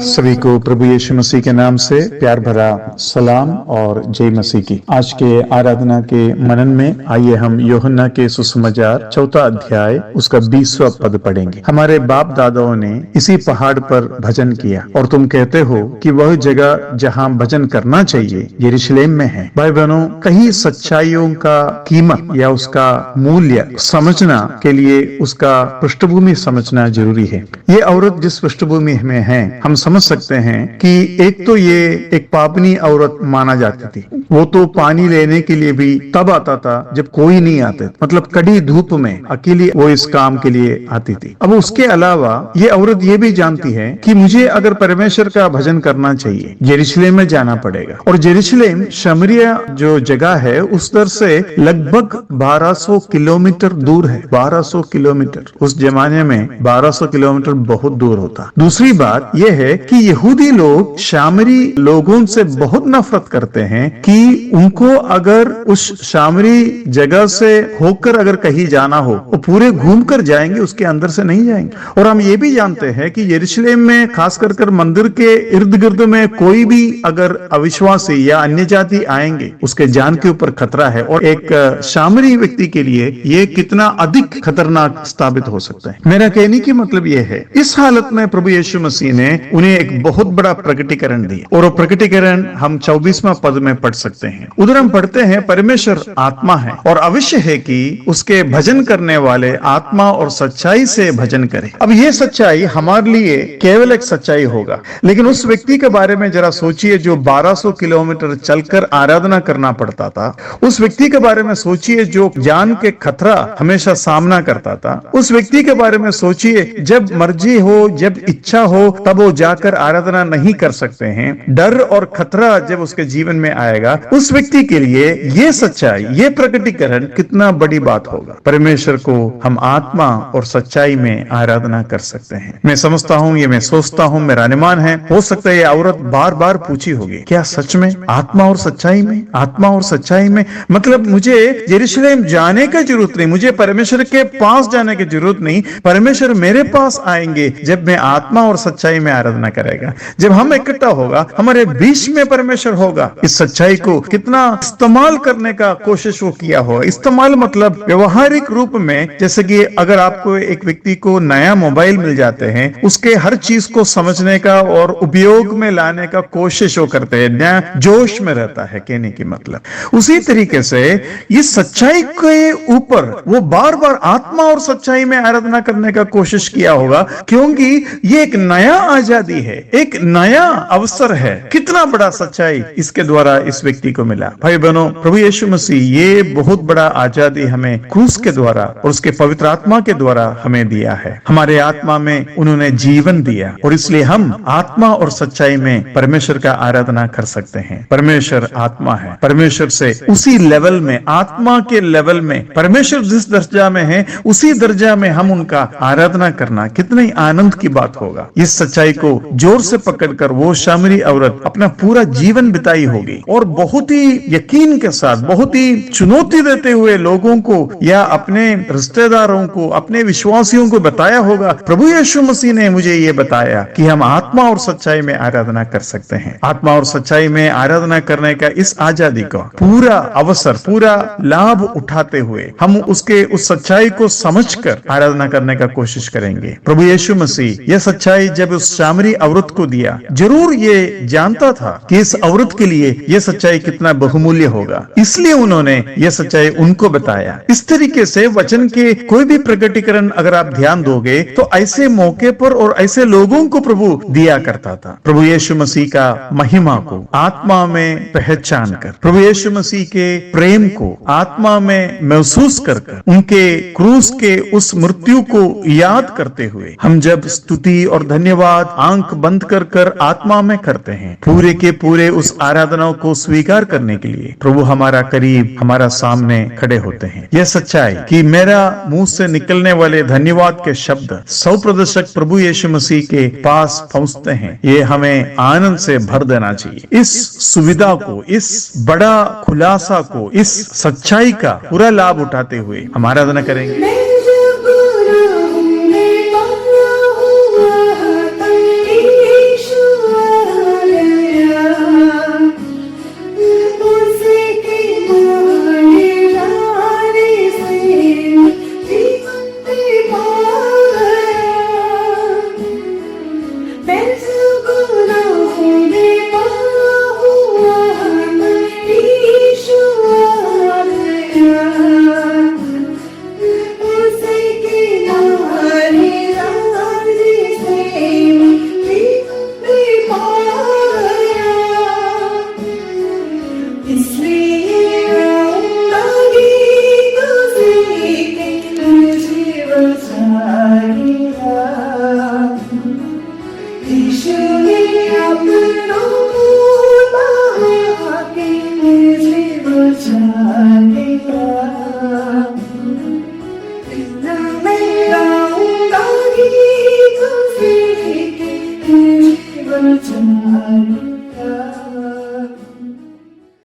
सभी को प्रभु यीशु मसीह के नाम से प्यार भरा सलाम और जय मसीह की। आज के आराधना के मनन में आइए हम यूहन्ना के सुसमाचार 4 अध्याय उसका 20वां पद पढ़ेंगे। हमारे बाप दादाओं ने इसी पहाड़ पर भजन किया और तुम कहते हो कि वह जगह जहाँ भजन करना चाहिए यरूशलेम में है। भाई बहनों, कई सच्चाइयों का कीमत या उसका मूल्य समझना के लिए उसका पृष्ठभूमि समझना जरूरी है। ये औरत जिस पृष्ठभूमि में है हम समझ सकते हैं कि एक तो ये एक पापनी औरत माना जाती थी। वो तो पानी लेने के लिए भी तब आता था जब कोई नहीं आते, मतलब कड़ी धूप में अकेली वो इस काम के लिए आती थी। अब उसके अलावा ये औरत ये भी जानती है कि मुझे अगर परमेश्वर का भजन करना चाहिए यरूशलेम में जाना पड़ेगा। और यरूशलेम शमरिया जो जगह है उस दर से लगभग 1200 किलोमीटर दूर है। 1200 किलोमीटर उस जमाने में 1200 किलोमीटर बहुत दूर होता। दूसरी बात यह है कि यहूदी लोग शामरी लोगों से बहुत नफरत करते हैं कि उनको अगर उस शामरी जगह से होकर अगर कहीं जाना हो वो पूरे घूम कर जाएंगे, उसके अंदर से नहीं जाएंगे। और हम ये भी जानते हैं कि यरूशलेम में खास कर मंदिर के इर्द गिर्द में कोई भी अगर अविश्वासी या अन्य जाति आएंगे उसके जान के ऊपर खतरा है। और एक शामरी व्यक्ति के लिए ये कितना अधिक खतरनाक साबित हो सकता है। मेरा कहने की मतलब यह है, इस हालत में प्रभु यीशु मसीह ने उन्हें एक बहुत बड़ा प्रकटीकरण दिया और वो प्रकटीकरण हम 24वां पद में पढ़ सकते हैं। उधर हम पढ़ते हैं, परमेश्वर आत्मा है और अवश्य है कि उसके भजन करने वाले आत्मा और सच्चाई से भजन करें। अब ये सच्चाई हमारे लिए केवल एक सच्चाई होगा, लेकिन उस व्यक्ति के बारे में जरा सोचिए जो 1200 किलोमीटर चलकर आराधना करना पड़ता था। उस व्यक्ति के बारे में सोचिए जो जान के खतरा हमेशा सामना करता था। उस व्यक्ति के बारे में सोचिए जब मर्जी हो, जब इच्छा हो तब वो जाकर आराधना नहीं कर सकते हैं। डर और खतरा जब उसके जीवन में आएगा, उस व्यक्ति के लिए ये सच्चाई, ये प्रकटीकरण कितना बड़ी बात होगा। परमेश्वर को हम आत्मा और सच्चाई में आराधना कर सकते हैं। मैं समझता हूँ, ये मैं सोचता हूँ, मेरा अनुमान है, हो सकता है ये औरत बार बार पूछी होगी, क्या सच में आत्मा और सच्चाई में, आत्मा और सच्चाई में, मतलब मुझे यरूशलेम जाने की जरूरत नहीं, मुझे परमेश्वर के पास जाने की जरूरत नहीं, परमेश्वर मेरे पास आएंगे जब मैं आत्मा और सच्चाई में आराधना करेगा। जब हम इकट्ठा होगा, हमारे बीच में परमेश्वर होगा। इस सच्चाई को कितना इस्तेमाल करने का कोशिश वो किया हो। इस्तेमाल मतलब व्यवहारिक रूप में, जैसे कि अगर आपको एक व्यक्ति को नया मोबाइल मिल जाते हैं, उसके हर चीज को समझने का और उपयोग में लाने का कोशिश वो करते हैं, नया जोश में रहता है कहने की मतलब। उसी तरीके से इस सच्चाई के ऊपर वो बार बार आत्मा और सच्चाई में आराधना करने का कोशिश किया होगा, क्योंकि ये एक नया आजादी है, एक नया अवसर है। कितना बड़ा सच्चाई इसके द्वारा इस व्यक्ति को मिला। भाई बहनों, प्रभु यीशु मसीह ये बहुत बड़ा आजादी हमें क्रूस के द्वारा और उसके पवित्र आत्मा के द्वारा हमें दिया है। हमारे आत्मा में उन्होंने जीवन दिया और इसलिए हम आत्मा और सच्चाई में परमेश्वर का आराधना कर सकते हैं। परमेश्वर आत्मा है। परमेश्वर से उसी लेवल में, आत्मा के लेवल में, परमेश्वर जिस दर्जा में है उसी दर्जा में हम उनका आराधना करना कितनी आनंद की बात होगा। इस सच्चाई को जोर से पकड़कर वो शामरी औरत अपना पूरा जीवन बिताई होगी और बहुत ही यकीन के साथ, बहुत ही चुनौती देते हुए लोगों को या अपने रिश्तेदारों को, अपने विश्वासियों को बताया होगा, प्रभु यीशु मसीह ने मुझे ये बताया कि हम आत्मा और सच्चाई में आराधना कर सकते हैं। आत्मा और सच्चाई में आराधना करने का इस आजादी का पूरा अवसर, पूरा लाभ उठाते हुए हम उसके उस सच्चाई को समझकर आराधना करने का कोशिश करेंगे। प्रभु यीशु मसीह यह सच्चाई जब उस शामरी औरत को दिया, जरूर ये जानता था कि इस औरत के लिए यह सच्चाई कितना बहुमूल्य होगा, इसलिए उन्होंने यह सच्चाई उनको बताया। इस तरीके से वचन के कोई भी प्रकटीकरण अगर आप ध्यान दोगे तो ऐसे मौके पर और ऐसे लोगों को प्रभु दिया करता था। प्रभु यीशु मसीह का महिमा को आत्मा में पहचान कर, प्रभु यीशु मसीह के प्रेम को आत्मा में महसूस कर उनके क्रूस के उस मृत्यु को याद करते हुए हम जब स्तुति और धन्यवाद आंख बंद कर आत्मा में करते हैं, पूरे के पूरे उस आराधना को स्वीकार करने के लिए प्रभु हमारा करीब, हमारा सामने खड़े होते हैं। यह सच्चाई कि मेरा मुंह से निकलने वाले धन्यवाद के शब्द 100% प्रभु यीशु मसीह के पास पहुंचते हैं, ये हमें आनंद से भर देना चाहिए। इस सुविधा को, इस बड़ा खुलासा को, इस सच्चाई का पूरा लाभ उठाते हुए हम आराधना करेंगे।